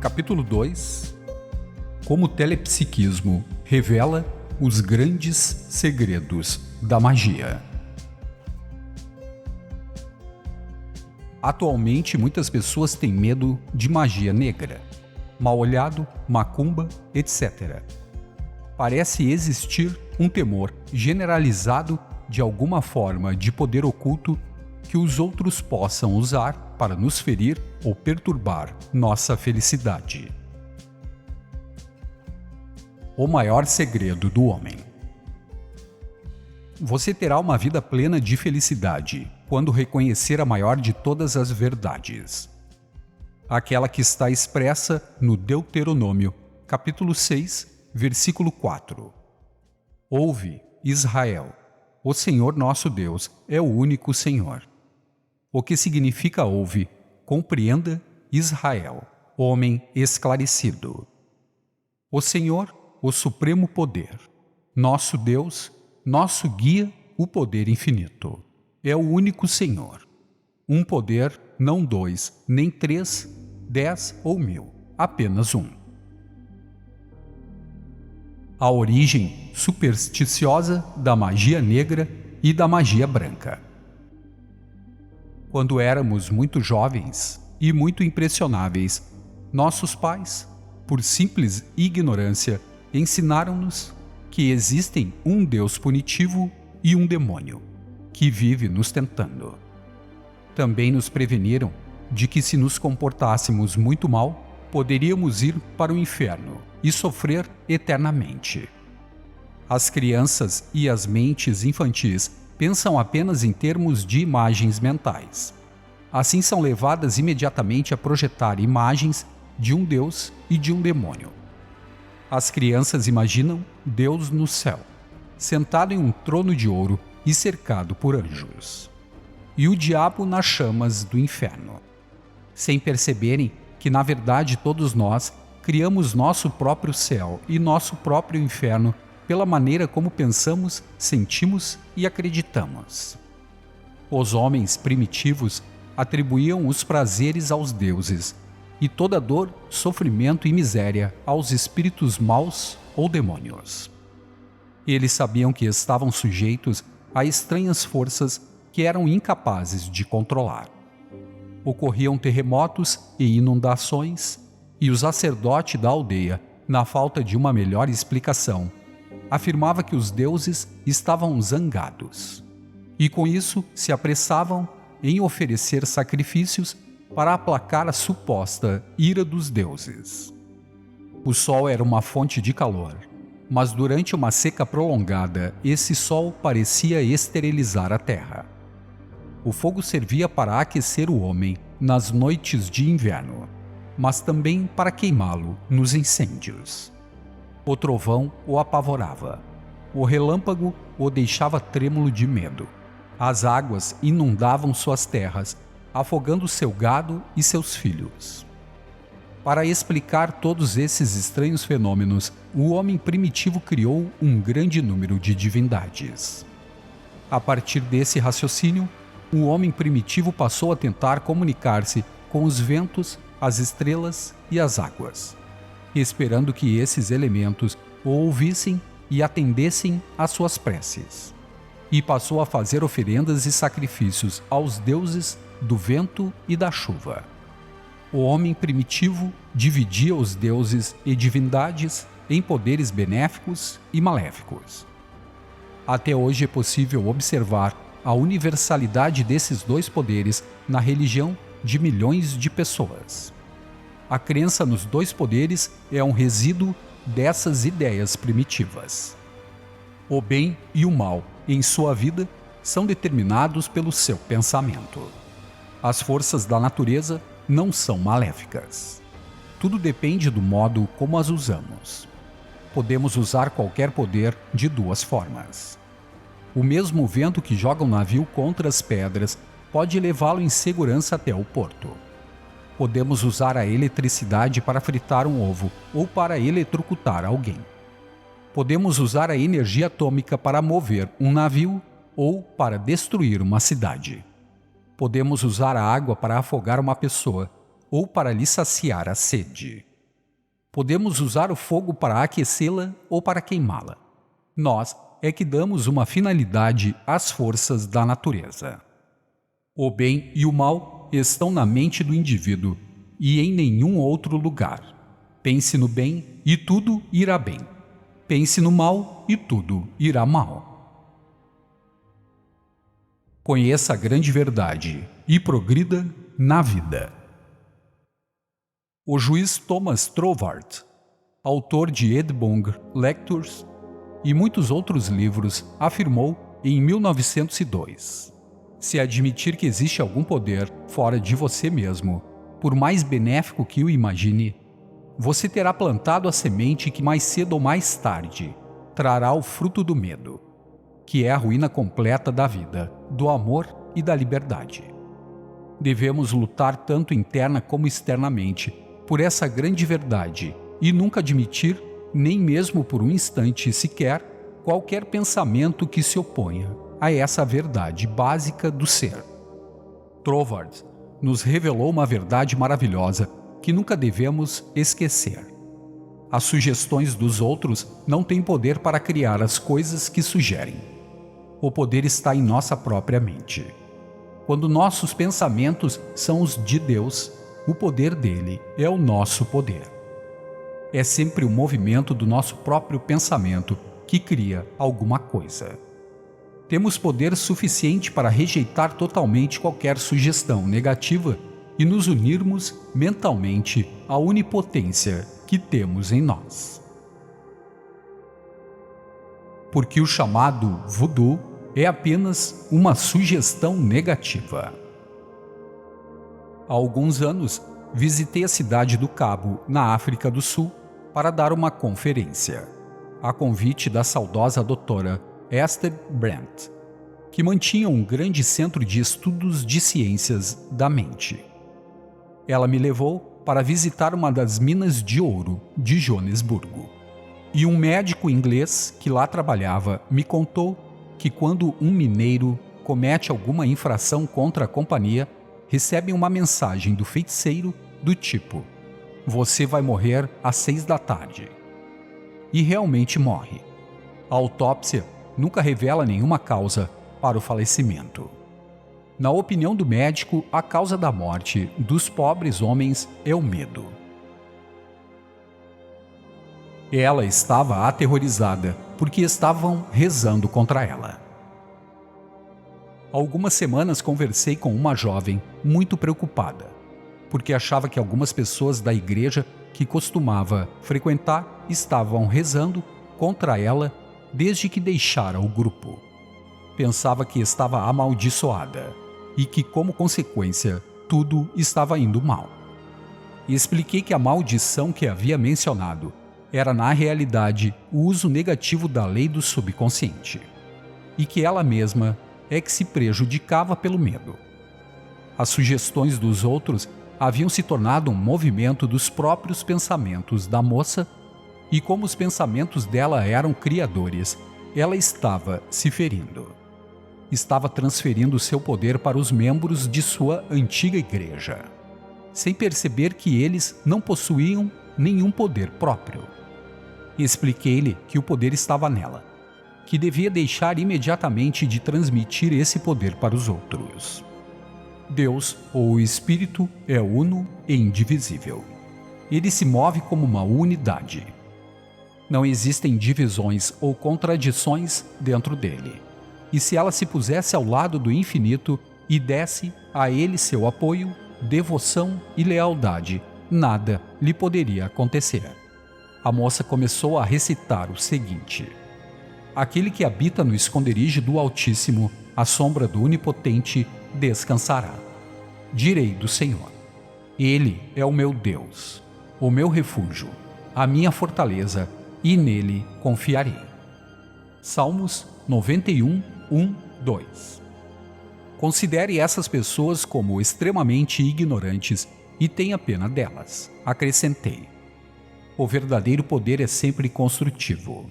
Capítulo 2. Como o telepsiquismo revela os grandes segredos da magia. Atualmente, muitas pessoas têm medo de magia negra, mal-olhado, macumba, etc. Parece existir um temor generalizado de alguma forma de poder oculto que os outros possam usar para nos ferir ou perturbar nossa felicidade. O maior segredo do homem. Você terá uma vida plena de felicidade quando reconhecer a maior de todas as verdades. Aquela que está expressa no Deuteronômio, capítulo 6, versículo 4. Ouve, Israel, o Senhor nosso Deus é o único Senhor. O que significa ouve, compreenda, Israel, homem esclarecido. O Senhor, o supremo poder, nosso Deus, nosso guia, o poder infinito. É o único Senhor. Um poder, não dois, nem 3, 10 ou 1000, apenas um. A origem supersticiosa da magia negra e da magia branca. Quando éramos muito jovens e muito impressionáveis, nossos pais, por simples ignorância, ensinaram-nos que existem um Deus punitivo e um demônio, que vive nos tentando. Também nos preveniram de que se nos comportássemos muito mal, poderíamos ir para o inferno e sofrer eternamente. As crianças e as mentes infantis pensam apenas em termos de imagens mentais. Assim são levadas imediatamente a projetar imagens de um Deus e de um demônio. As crianças imaginam Deus no céu, sentado em um trono de ouro e cercado por anjos, e o diabo nas chamas do inferno, sem perceberem que, na verdade, todos nós criamos nosso próprio céu e nosso próprio inferno pela maneira como pensamos, sentimos e acreditamos. Os homens primitivos atribuíam os prazeres aos deuses e toda dor, sofrimento e miséria aos espíritos maus ou demônios. Eles sabiam que estavam sujeitos a estranhas forças que eram incapazes de controlar. Ocorriam terremotos e inundações, e o sacerdote da aldeia, na falta de uma melhor explicação, afirmava que os deuses estavam zangados, e com isso se apressavam em oferecer sacrifícios para aplacar a suposta ira dos deuses. O sol era uma fonte de calor, mas durante uma seca prolongada, esse sol parecia esterilizar a terra. O fogo servia para aquecer o homem nas noites de inverno, mas também para queimá-lo nos incêndios. O trovão o apavorava. O relâmpago o deixava trêmulo de medo. As águas inundavam suas terras, afogando seu gado e seus filhos. Para explicar todos esses estranhos fenômenos, o homem primitivo criou um grande número de divindades. A partir desse raciocínio, o homem primitivo passou a tentar comunicar-se com os ventos, as estrelas e as águas, esperando que esses elementos o ouvissem e atendessem às suas preces. E passou a fazer oferendas e sacrifícios aos deuses do vento e da chuva. O homem primitivo dividia os deuses e divindades em poderes benéficos e maléficos. Até hoje é possível observar a universalidade desses dois poderes na religião de milhões de pessoas. A crença nos dois poderes é um resíduo dessas ideias primitivas. O bem e o mal em sua vida são determinados pelo seu pensamento. As forças da natureza não são maléficas. Tudo depende do modo como as usamos. Podemos usar qualquer poder de duas formas. O mesmo vento que joga um navio contra as pedras pode levá-lo em segurança até o porto. Podemos usar a eletricidade para fritar um ovo ou para eletrocutar alguém. Podemos usar a energia atômica para mover um navio ou para destruir uma cidade. Podemos usar a água para afogar uma pessoa ou para lhe saciar a sede. Podemos usar o fogo para aquecê-la ou para queimá-la. Nós é que damos uma finalidade às forças da natureza. O bem e o mal estão na mente do indivíduo e em nenhum outro lugar. Pense no bem e tudo irá bem. Pense no mal e tudo irá mal. Conheça a grande verdade e progrida na vida. O juiz Thomas Trovart, autor de Edinburgh Lectures e muitos outros livros, afirmou em 1902: se admitir que existe algum poder fora de você mesmo, por mais benéfico que o imagine, você terá plantado a semente que mais cedo ou mais tarde trará o fruto do medo, que é a ruína completa da vida, do amor e da liberdade. Devemos lutar tanto interna como externamente por essa grande verdade e nunca admitir, nem mesmo por um instante sequer, qualquer pensamento que se oponha a essa verdade básica do ser. Trovart nos revelou uma verdade maravilhosa que nunca devemos esquecer. As sugestões dos outros não têm poder para criar as coisas que sugerem. O poder está em nossa própria mente. Quando nossos pensamentos são os de Deus, o poder dele é o nosso poder. É sempre o movimento do nosso próprio pensamento que cria alguma coisa. Temos poder suficiente para rejeitar totalmente qualquer sugestão negativa e nos unirmos mentalmente à onipotência que temos em nós. Porque o chamado voodoo é apenas uma sugestão negativa. Há alguns anos, visitei a cidade do Cabo, na África do Sul, para dar uma conferência, a convite da saudosa doutora Esther Brand, que mantinha um grande centro de estudos de ciências da mente. Ela me levou para visitar uma das minas de ouro de Joanesburgo. E um médico inglês que lá trabalhava me contou que quando um mineiro comete alguma infração contra a companhia, recebe uma mensagem do feiticeiro do tipo: você vai morrer às 6 da tarde. E realmente morre. A autópsia nunca revela nenhuma causa para o falecimento. Na opinião do médico, a causa da morte dos pobres homens é o medo. Ela estava aterrorizada porque estavam rezando contra ela. Há algumas semanas conversei com uma jovem muito preocupada, porque achava que algumas pessoas da igreja que costumava frequentar estavam rezando contra ela desde que deixara o grupo. Pensava que estava amaldiçoada e que, como consequência, tudo estava indo mal. E expliquei que a maldição que havia mencionado era, na realidade, o uso negativo da lei do subconsciente, e que ela mesma é que se prejudicava pelo medo. As sugestões dos outros haviam se tornado um movimento dos próprios pensamentos da moça, e como os pensamentos dela eram criadores, ela estava se ferindo. Estava transferindo seu poder para os membros de sua antiga igreja, sem perceber que eles não possuíam nenhum poder próprio. Expliquei-lhe que o poder estava nela, que devia deixar imediatamente de transmitir esse poder para os outros. Deus, ou o Espírito, é uno e indivisível. Ele se move como uma unidade. Não existem divisões ou contradições dentro dele. E se ela se pusesse ao lado do infinito e desse a ele seu apoio, devoção e lealdade, nada lhe poderia acontecer. A moça começou a recitar o seguinte: aquele que habita no esconderijo do Altíssimo, à sombra do Onipotente, descansará. Direi do Senhor: Ele é o meu Deus, o meu refúgio, a minha fortaleza, e nele confiarei. Salmos 91, 1, 2. Considere essas pessoas como extremamente ignorantes e tenha pena delas. Acrescentei. O verdadeiro poder é sempre construtivo.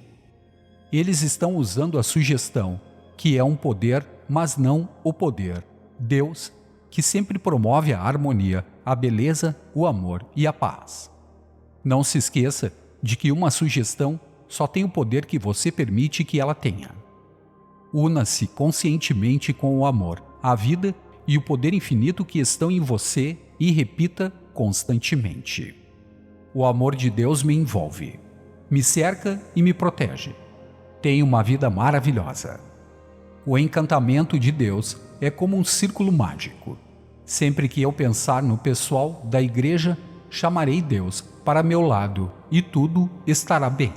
Eles estão usando a sugestão, que é um poder, mas não o poder. Deus, que sempre promove a harmonia, a beleza, o amor e a paz. Não se esqueça de que uma sugestão só tem o poder que você permite que ela tenha. Una-se conscientemente com o amor, a vida e o poder infinito que estão em você e repita constantemente. O amor de Deus me envolve, me cerca e me protege. Tenho uma vida maravilhosa. O encantamento de Deus é como um círculo mágico. Sempre que eu pensar no pessoal da igreja, chamarei Deus para meu lado e tudo estará bem.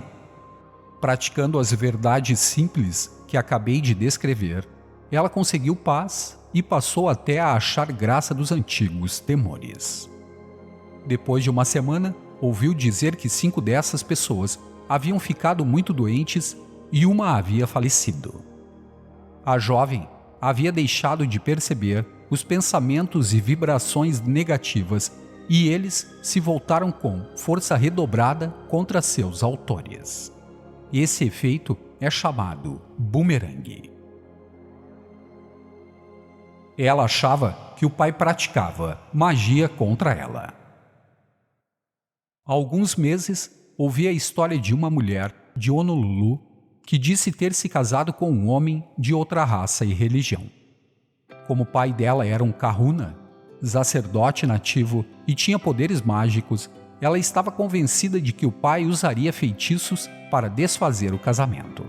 Praticando as verdades simples que acabei de descrever, ela conseguiu paz e passou até a achar graça dos antigos temores. Depois de uma semana, ouviu dizer que 5 dessas pessoas haviam ficado muito doentes e uma havia falecido. A jovem havia deixado de perceber os pensamentos e vibrações negativas e eles se voltaram com força redobrada contra seus autores. Esse efeito é chamado bumerangue. Ela achava que o pai praticava magia contra ela. Há alguns meses, ouvi a história de uma mulher de Honolulu que disse ter se casado com um homem de outra raça e religião. Como o pai dela era um kahuna, sacerdote nativo e tinha poderes mágicos, ela estava convencida de que o pai usaria feitiços para desfazer o casamento.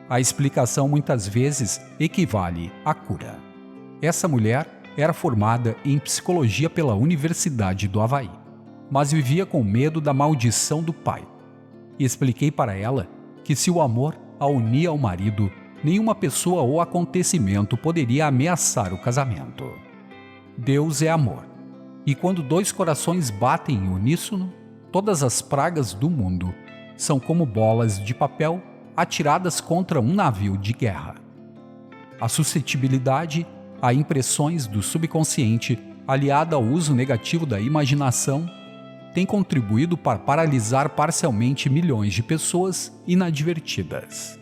A explicação muitas vezes equivale à cura. Essa mulher era formada em psicologia pela Universidade do Havaí, mas vivia com medo da maldição do pai. E expliquei para ela que se o amor a unia ao marido, nenhuma pessoa ou acontecimento poderia ameaçar o casamento. Deus é amor, e quando 2 corações batem em uníssono, todas as pragas do mundo são como bolas de papel atiradas contra um navio de guerra. A suscetibilidade a impressões do subconsciente, aliada ao uso negativo da imaginação, tem contribuído para paralisar parcialmente milhões de pessoas inadvertidas.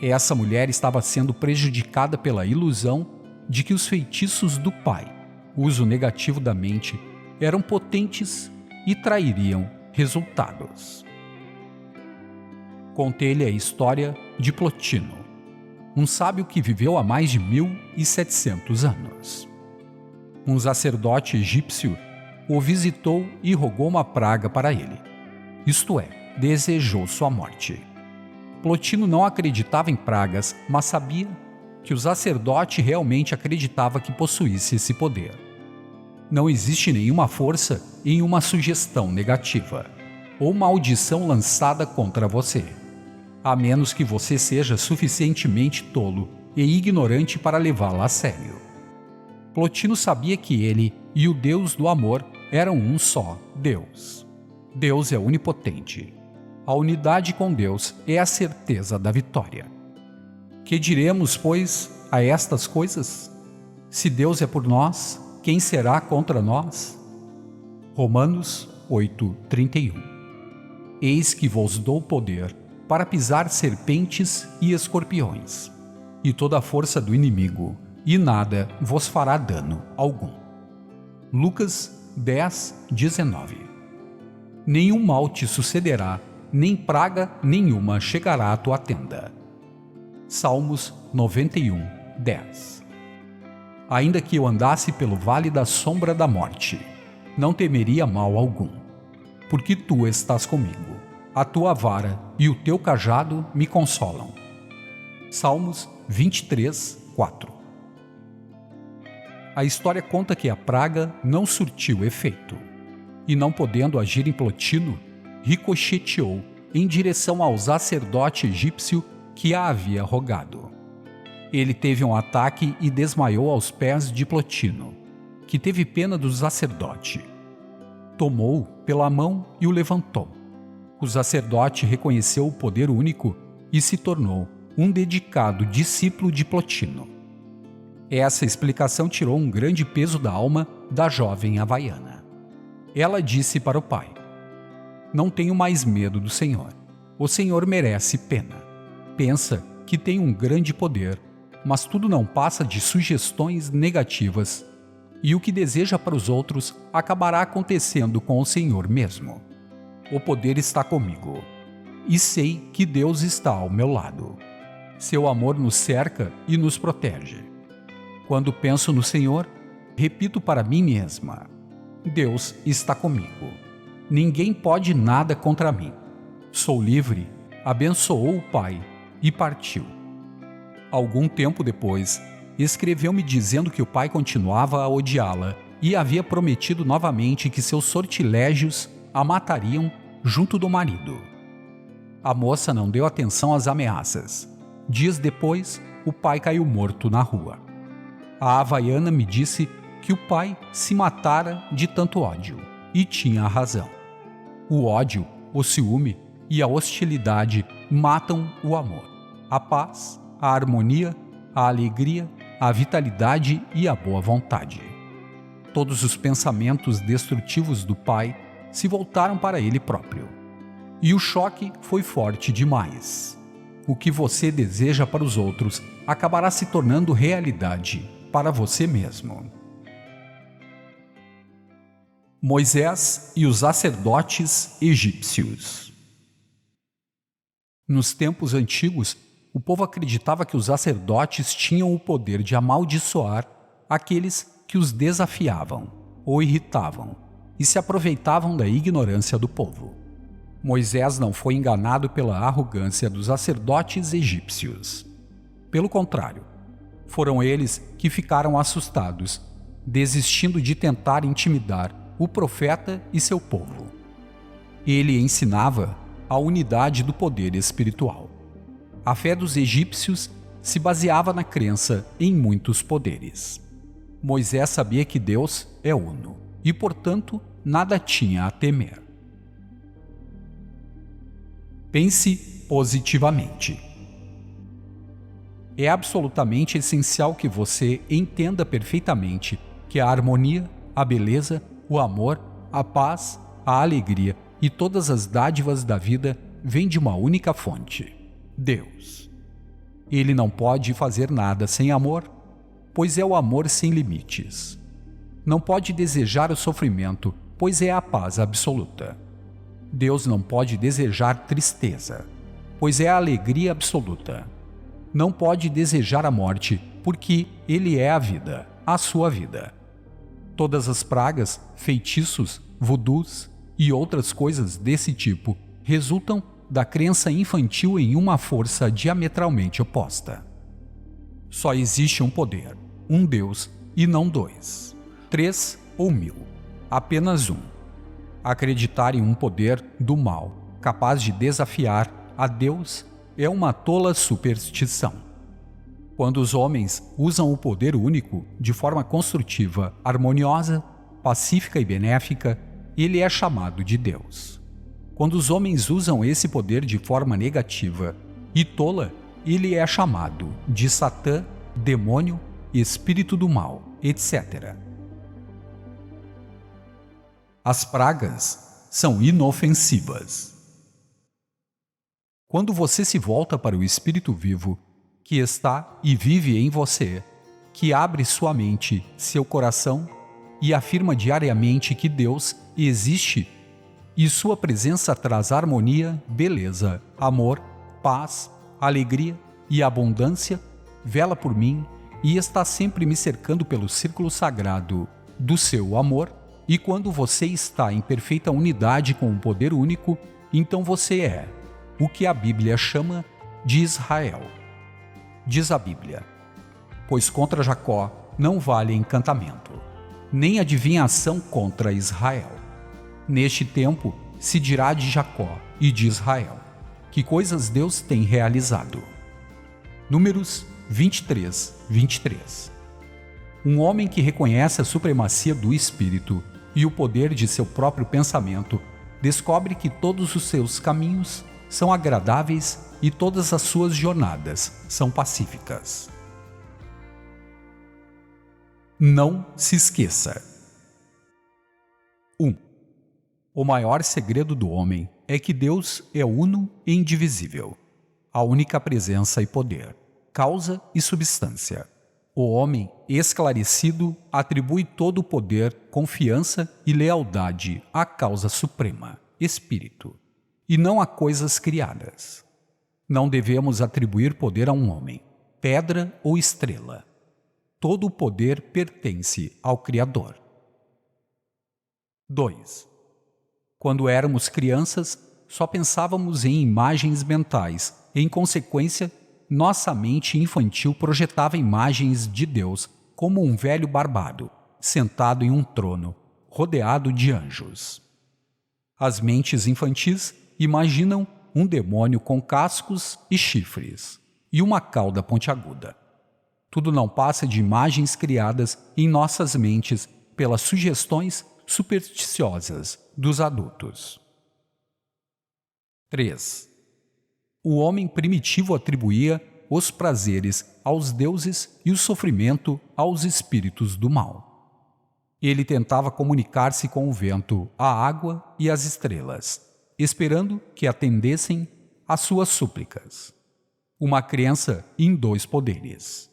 Essa mulher estava sendo prejudicada pela ilusão de que os feitiços do pai, uso negativo da mente, eram potentes e trairiam resultados. Contei-lhe a história de Plotino, um sábio que viveu há mais de 1700 anos. Um sacerdote egípcio o visitou e rogou uma praga para ele, isto é, desejou sua morte. Plotino não acreditava em pragas, mas sabia que o sacerdote realmente acreditava que possuísse esse poder. Não existe nenhuma força em uma sugestão negativa ou maldição lançada contra você, a menos que você seja suficientemente tolo e ignorante para levá-la a sério. Plotino sabia que ele e o Deus do amor eram um só Deus. Deus é onipotente. A unidade com Deus é a certeza da vitória. Que diremos, pois, a estas coisas? Se Deus é por nós, quem será contra nós? Romanos 8:31. Eis que vos dou poder para pisar serpentes e escorpiões, e toda a força do inimigo, e nada vos fará dano algum. Lucas 10:19. Nenhum mal te sucederá, nem praga nenhuma chegará à tua tenda. Salmos 91:10. Ainda que eu andasse pelo vale da sombra da morte, não temeria mal algum, porque tu estás comigo. A tua vara e o teu cajado me consolam. Salmos 23:4. A história conta que a praga não surtiu efeito, e não podendo agir em Plotino, ricocheteou em direção ao sacerdote egípcio que a havia rogado. Ele teve um ataque e desmaiou aos pés de Plotino, que teve pena do sacerdote. Tomou-o pela mão e o levantou. O sacerdote reconheceu o poder único e se tornou um dedicado discípulo de Plotino. Essa explicação tirou um grande peso da alma da jovem havaiana. Ela disse para o pai: Não tenho mais medo do Senhor. O Senhor merece pena. Pensa que tem um grande poder, mas tudo não passa de sugestões negativas. E o que deseja para os outros acabará acontecendo com o Senhor mesmo. O poder está comigo. E sei que Deus está ao meu lado. Seu amor nos cerca e nos protege. Quando penso no Senhor, repito para mim mesma: Deus está comigo. Ninguém pode nada contra mim. Sou livre, abençoou o Pai e partiu. Algum tempo depois, escreveu-me dizendo que o pai continuava a odiá-la e havia prometido novamente que seus sortilégios a matariam junto do marido. A moça não deu atenção às ameaças. Dias depois, o pai caiu morto na rua. A havaiana me disse que o pai se matara de tanto ódio, e tinha razão. O ódio, o ciúme e a hostilidade matam o amor, a paz, a harmonia, a alegria, a vitalidade e a boa vontade. Todos os pensamentos destrutivos do pai se voltaram para ele próprio. E o choque foi forte demais. O que você deseja para os outros acabará se tornando realidade para você mesmo. Moisés e os sacerdotes egípcios. Nos tempos antigos, o povo acreditava que os sacerdotes tinham o poder de amaldiçoar aqueles que os desafiavam ou irritavam e se aproveitavam da ignorância do povo. Moisés não foi enganado pela arrogância dos sacerdotes egípcios. Pelo contrário, foram eles que ficaram assustados, desistindo de tentar intimidar o profeta e seu povo. Ele ensinava a unidade do poder espiritual. A fé dos egípcios se baseava na crença em muitos poderes. Moisés sabia que Deus é uno e, portanto, nada tinha a temer. Pense positivamente. É absolutamente essencial que você entenda perfeitamente que a harmonia, a beleza, o amor, a paz, a alegria e todas as dádivas da vida vêm de uma única fonte: Deus. Ele não pode fazer nada sem amor, pois é o amor sem limites. Não pode desejar o sofrimento, pois é a paz absoluta. Deus não pode desejar tristeza, pois é a alegria absoluta. Não pode desejar a morte, porque Ele é a vida, a sua vida. Todas as pragas, feitiços, voodoos e outras coisas desse tipo resultam da crença infantil em uma força diametralmente oposta. Só existe um poder, um Deus, e não dois, 3 ou 1000, apenas um. Acreditar em um poder do mal, capaz de desafiar a Deus, é uma tola superstição. Quando os homens usam o poder único de forma construtiva, harmoniosa, pacífica e benéfica, ele é chamado de Deus. Quando os homens usam esse poder de forma negativa e tola, ele é chamado de Satã, demônio, espírito do mal, etc. As pragas são inofensivas. Quando você se volta para o Espírito vivo, que está e vive em você, que abre sua mente, seu coração e afirma diariamente que Deus existe e sua presença traz harmonia, beleza, amor, paz, alegria e abundância, vela por mim e está sempre me cercando pelo círculo sagrado do seu amor, e quando você está em perfeita unidade com o poder único, então você é o que a Bíblia chama de Israel. Diz a Bíblia: pois contra Jacó não vale encantamento, nem adivinhação contra Israel. Neste tempo se dirá de Jacó e de Israel: que coisas Deus tem realizado. Números 23, 23. Um homem que reconhece a supremacia do Espírito e o poder de seu próprio pensamento descobre que todos os seus caminhos são agradáveis e todas as suas jornadas são pacíficas. Não se esqueça. 1. O maior segredo do homem é que Deus é uno e indivisível, a única presença e poder, causa e substância. O homem esclarecido atribui todo o poder, confiança e lealdade à causa suprema, Espírito, e não a coisas criadas. Não devemos atribuir poder a um homem, pedra ou estrela. Todo o poder pertence ao Criador. 2. Quando éramos crianças, só pensávamos em imagens mentais. Em consequência, nossa mente infantil projetava imagens de Deus como um velho barbado, sentado em um trono, rodeado de anjos. As mentes infantis imaginam um demônio com cascos e chifres, e uma cauda pontiaguda. Tudo não passa de imagens criadas em nossas mentes pelas sugestões supersticiosas dos adultos. 3. O homem primitivo atribuía os prazeres aos deuses e o sofrimento aos espíritos do mal. Ele tentava comunicar-se com o vento, a água e as estrelas, esperando que atendessem às suas súplicas. Uma crença em dois poderes,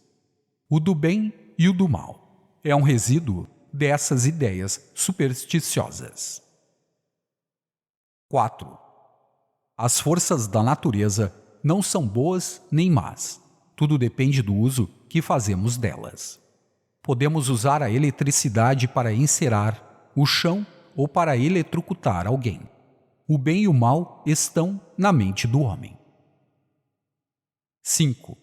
o do bem e o do mal, é um resíduo dessas ideias supersticiosas. 4. As forças da natureza não são boas nem más. Tudo depende do uso que fazemos delas. Podemos usar a eletricidade para encerar o chão ou para eletrocutar alguém. O bem e o mal estão na mente do homem. 5.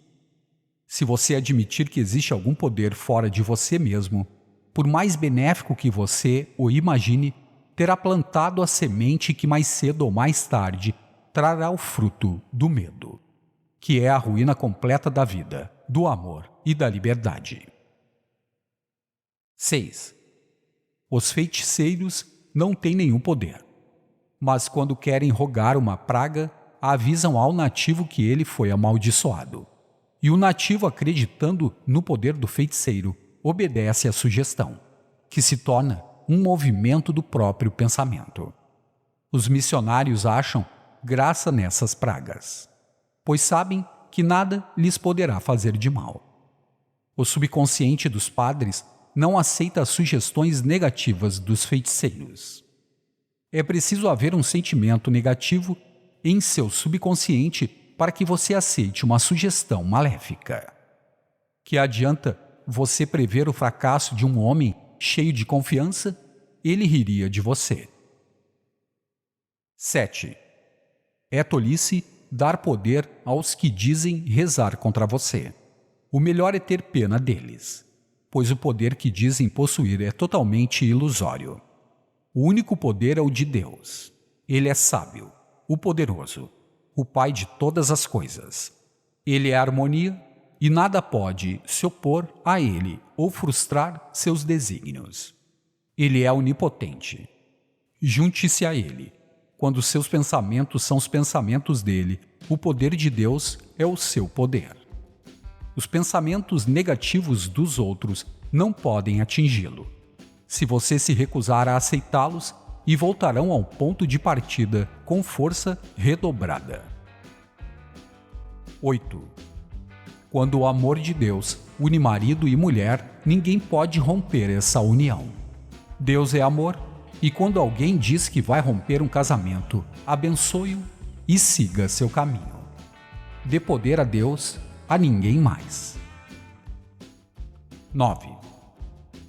Se você admitir que existe algum poder fora de você mesmo, por mais benéfico que você o imagine, terá plantado a semente que mais cedo ou mais tarde trará o fruto do medo, que é a ruína completa da vida, do amor e da liberdade. 6. Os feiticeiros não têm nenhum poder, mas quando querem rogar uma praga, avisam ao nativo que ele foi amaldiçoado. E o nativo, acreditando no poder do feiticeiro, obedece à sugestão, que se torna um movimento do próprio pensamento. Os missionários acham graça nessas pragas, pois sabem que nada lhes poderá fazer de mal. O subconsciente dos padres não aceita as sugestões negativas dos feiticeiros. É preciso haver um sentimento negativo em seu subconsciente para que você aceite uma sugestão maléfica. Que adianta você prever o fracasso de um homem cheio de confiança? Ele riria de você. 7. É tolice dar poder aos que dizem rezar contra você. O melhor é ter pena deles, pois o poder que dizem possuir é totalmente ilusório. O único poder é o de Deus. Ele é sábio, o poderoso, o Pai de todas as coisas. Ele é a harmonia e nada pode se opor a ele ou frustrar seus desígnios. Ele é onipotente. Junte-se a ele. Quando seus pensamentos são os pensamentos dele, o poder de Deus é o seu poder. Os pensamentos negativos dos outros não podem atingi-lo, se você se recusar a aceitá-los, e voltarão ao ponto de partida com força redobrada. 8. Quando o amor de Deus une marido e mulher, ninguém pode romper essa união. Deus é amor, e quando alguém diz que vai romper um casamento, abençoe-o e siga seu caminho. Dê poder a Deus, a ninguém mais. 9.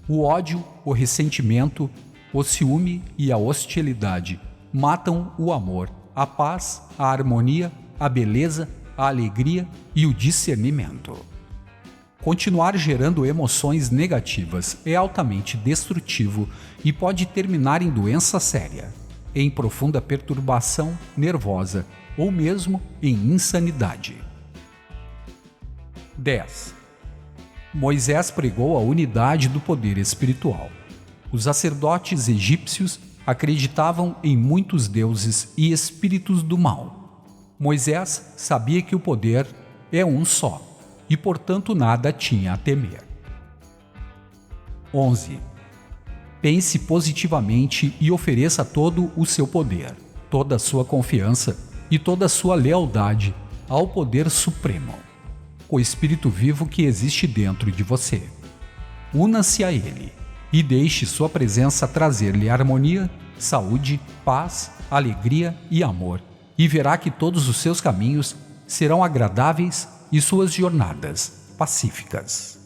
O ódio, o ressentimento, o ciúme e a hostilidade matam o amor, a paz, a harmonia, a beleza, a alegria e o discernimento. Continuar gerando emoções negativas é altamente destrutivo e pode terminar em doença séria, em profunda perturbação nervosa ou mesmo em insanidade. 10. Moisés pregou a unidade do poder espiritual. Os sacerdotes egípcios acreditavam em muitos deuses e espíritos do mal. Moisés sabia que o poder é um só e, portanto, nada tinha a temer. 11. Pense positivamente e ofereça todo o seu poder, toda a sua confiança e toda a sua lealdade ao poder supremo, o espírito vivo que existe dentro de você. Una-se a ele e deixe sua presença trazer-lhe harmonia, saúde, paz, alegria e amor, e verá que todos os seus caminhos serão agradáveis e suas jornadas pacíficas.